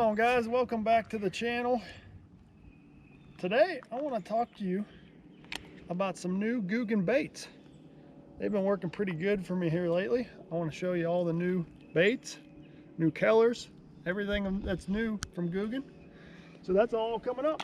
on, guys? Welcome back to the channel. Today I want to talk to you about some new Googan baits. They've been working pretty good for me here lately. I want to show you all the new baits, new colors, everything that's new from Googan. So that's all coming up.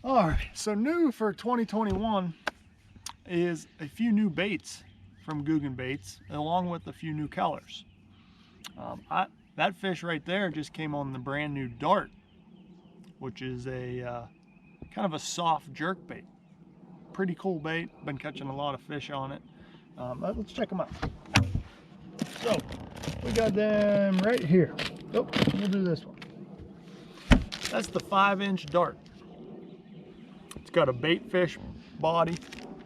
All right, so new for 2021 is a few new baits from Googan Baits, along with a few new colors. That fish right there just came on the brand new Dart, which is a kind of a soft jerk bait. Pretty cool bait. Been catching a lot of fish on it. Let's check them out. So we got them right here. Oh, we'll do this one. That's the 5-inch Dart. It's got a bait fish body,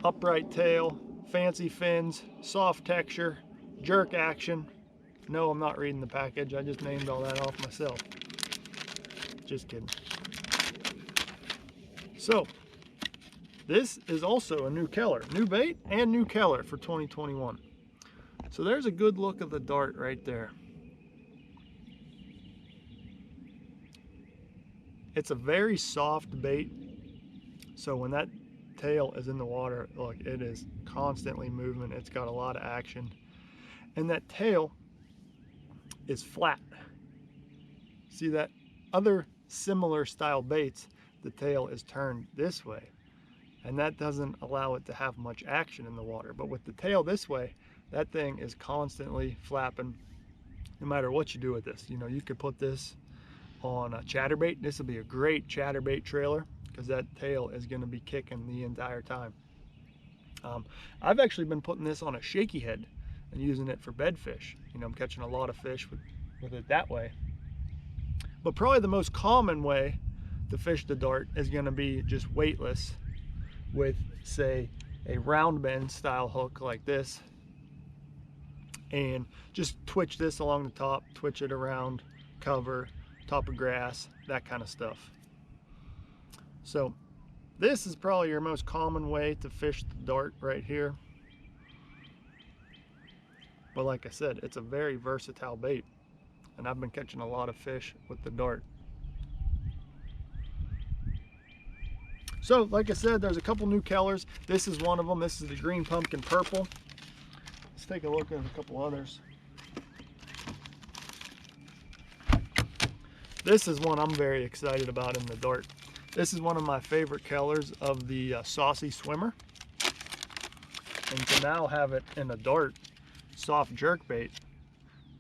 upright tail, fancy fins, soft texture, jerk action. No, I'm not reading the package. I just named all that off myself. Just kidding. So, this is also a new color, new bait and new color for 2021. So there's a good look of the Dart right there. It's a very soft bait. So when that tail is in the water, look, it is constantly moving. It's got a lot of action. And that tail is flat. See that? Other similar style baits, the tail is turned this way. And that doesn't allow it to have much action in the water. But with the tail this way, that thing is constantly flapping no matter what you do with this. You know, you could put this on a chatterbait. This will be a great chatterbait trailer, because that tail is going to be kicking the entire time. I've actually been putting this on a shaky head and using it for bedfish. You know, I'm catching a lot of fish with it that way. But probably the most common way to fish the Dart is going to be just weightless with, say, a round bend style hook like this, and just twitch this along the top, twitch it around cover, top of grass, that kind of stuff. So this is probably your most common way to fish the Dart right here. But like I said, it's a very versatile bait, and I've been catching a lot of fish with the Dart. So like I said, there's a couple new colors. This is one of them. This is the green pumpkin purple. Let's take a look at a couple others. This is one I'm very excited about in the Dart. This is one of my favorite colors of the Saucy Swimmer. And to now have it in a Dart soft jerk bait,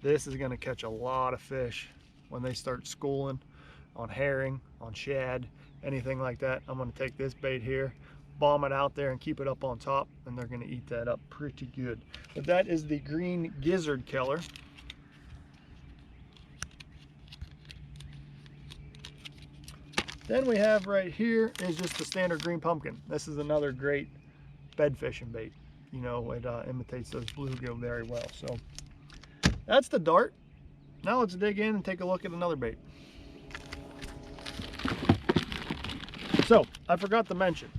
this is going to catch a lot of fish when they start schooling on herring, on shad, anything like that. I'm going to take this bait here, bomb it out there and keep it up on top, and they're going to eat that up pretty good. But that is the green gizzard color. Then we have right here is just the standard green pumpkin. This is another great bed fishing bait. You know, it imitates those bluegill very well. So that's the Dart. Now let's dig in and take a look at another bait. So I forgot to mention,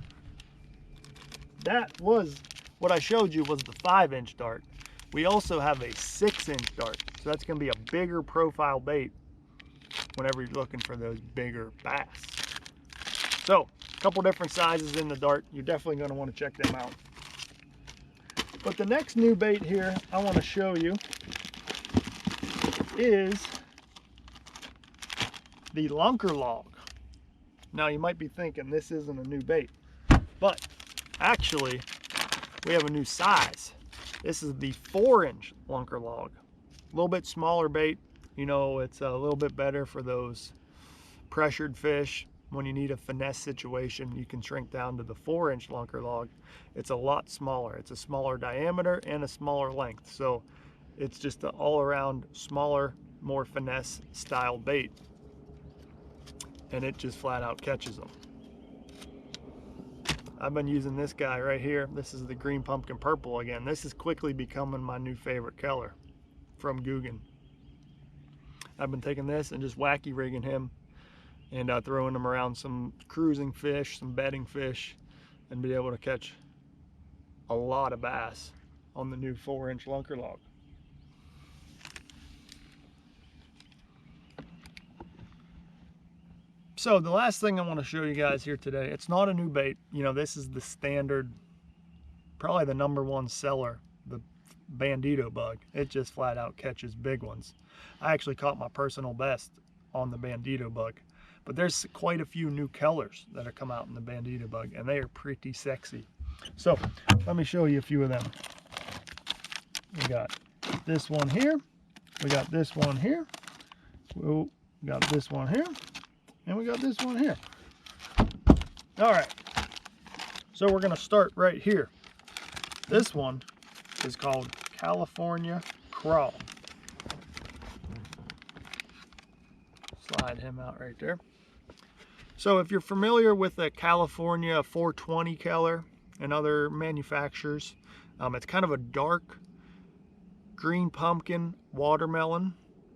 that was what I showed you was the 5-inch Dart. We also have a 6-inch Dart. So that's going to be a bigger profile bait whenever you're looking for those bigger bass. So, a couple different sizes in the Dart. You're definitely going to want to check them out. But the next new bait here I want to show you is the Lunker Log. Now you might be thinking this isn't a new bait, but actually we have a new size. This is the 4-inch Lunker Log. A little bit smaller bait. You know, it's a little bit better for those pressured fish. When you need a finesse situation, you can shrink down to the 4-inch Lunker Log. It's a lot smaller. It's a smaller diameter and a smaller length. So It's just an all-around smaller, more finesse style bait, and it just flat out catches them. I've been using this guy right here. This is the green pumpkin purple again. This is quickly becoming my new favorite color from Googan. I've been taking this and just wacky rigging him and throwing him around some cruising fish, some bedding fish, and be able to catch a lot of bass on the new 4-inch Lunker Log. So the last thing I want to show you guys here today, it's not a new bait. You know, this is the standard, probably the #1 seller, the Bandito Bug. It just flat out catches big ones. I actually caught my personal best on the Bandito Bug, but there's quite a few new colors that have come out in the Bandito Bug, and they are pretty sexy. So let me show you a few of them. We got this one here, we got this one here, we got this one here, and we got this one here. All right, so we're gonna start right here. This one is called California Craw. Slide him out right there. So if you're familiar with the California 420 color and other manufacturers, it's kind of a dark green pumpkin watermelon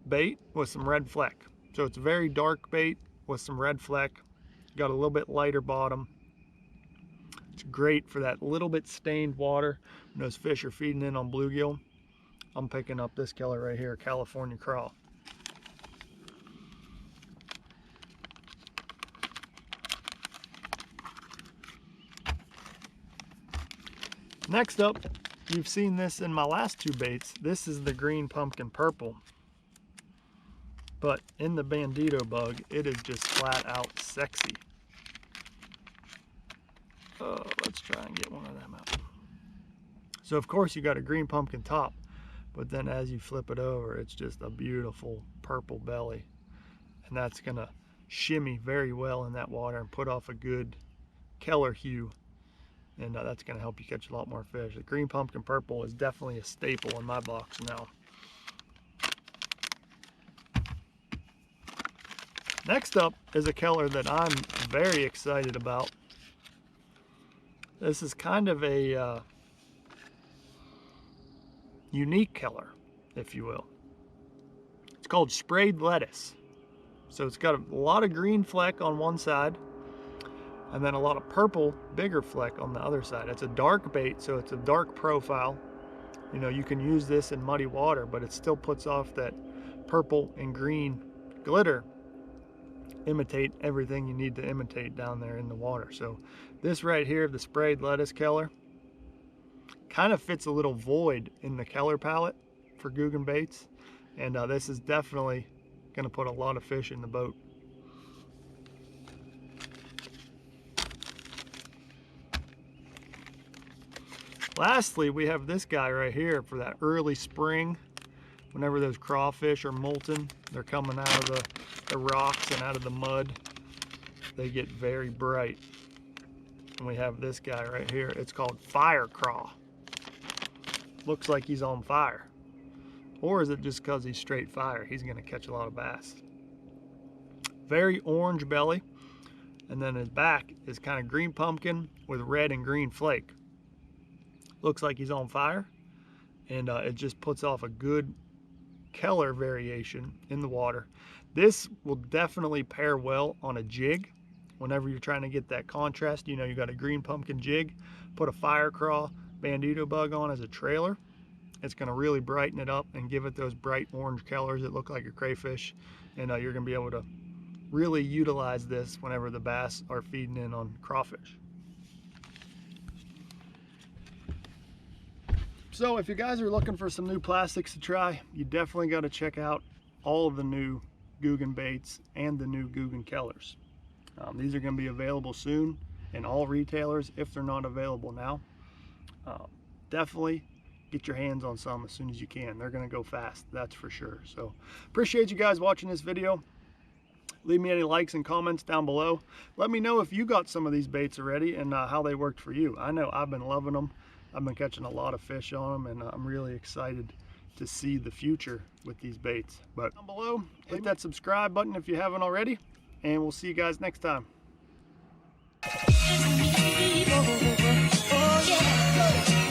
bait with some red fleck. So it's a very dark bait with some red fleck. Got a little bit lighter bottom. It's great for that little bit stained water when those fish are feeding in on bluegill. I'm picking up this color right here, California Craw. Next up, you've seen this in my last two baits. This is the green pumpkin purple. But in the Bandito Bug, it is just flat out sexy. Let's try and get one of them out. So of course you got a green pumpkin top, but then as you flip it over, it's just a beautiful purple belly. And that's gonna shimmy very well in that water and put off a good color hue. And that's gonna help you catch a lot more fish. The green pumpkin purple is definitely a staple in my box now. Next up is a color that I'm very excited about. This is kind of a unique color, if you will. It's called sprayed lettuce. So it's got a lot of green fleck on one side, and then a lot of purple, bigger fleck on the other side. It's a dark bait, so it's a dark profile. You know, you can use this in muddy water, but it still puts off that purple and green glitter. Imitate everything you need to imitate down there in the water. So this right here, the sprayed lettuce color, kind of fits a little void in the color palette for Googan Baits, and this is definitely going to put a lot of fish in the boat. Lastly, we have this guy right here for that early spring. Whenever those crawfish are molten, they're coming out of the rocks and out of the mud. They get very bright. And we have this guy right here. It's called Fire Craw. Looks like he's on fire. Or is it just because he's straight fire? He's gonna catch a lot of bass. Very orange belly. And then his back is kind of green pumpkin with red and green flake. Looks like he's on fire. And it just puts off a good color variation in the water. This will definitely pair well on a jig. Whenever you're trying to get that contrast, you know, you got a green pumpkin jig, put a Fire Craw Bandito Bug on as a trailer. It's going to really brighten it up and give it those bright orange colors that look like a crayfish. And you're going to be able to really utilize this whenever the bass are feeding in on crawfish. So if you guys are looking for some new plastics to try, you definitely got to check out all of the new Googan Baits and the new Googan colors. These are going to be available soon in all retailers if they're not available now. Definitely get your hands on some as soon as you can. They're going to go fast, that's for sure. So appreciate you guys watching this video. Leave me any likes and comments down below. Let me know if you got some of these baits already and how they worked for you. I know I've been loving them. I've been catching a lot of fish on them, and I'm really excited to see the future with these baits. But down below, hit that subscribe button if you haven't already, and we'll see you guys next time. Oh, yeah.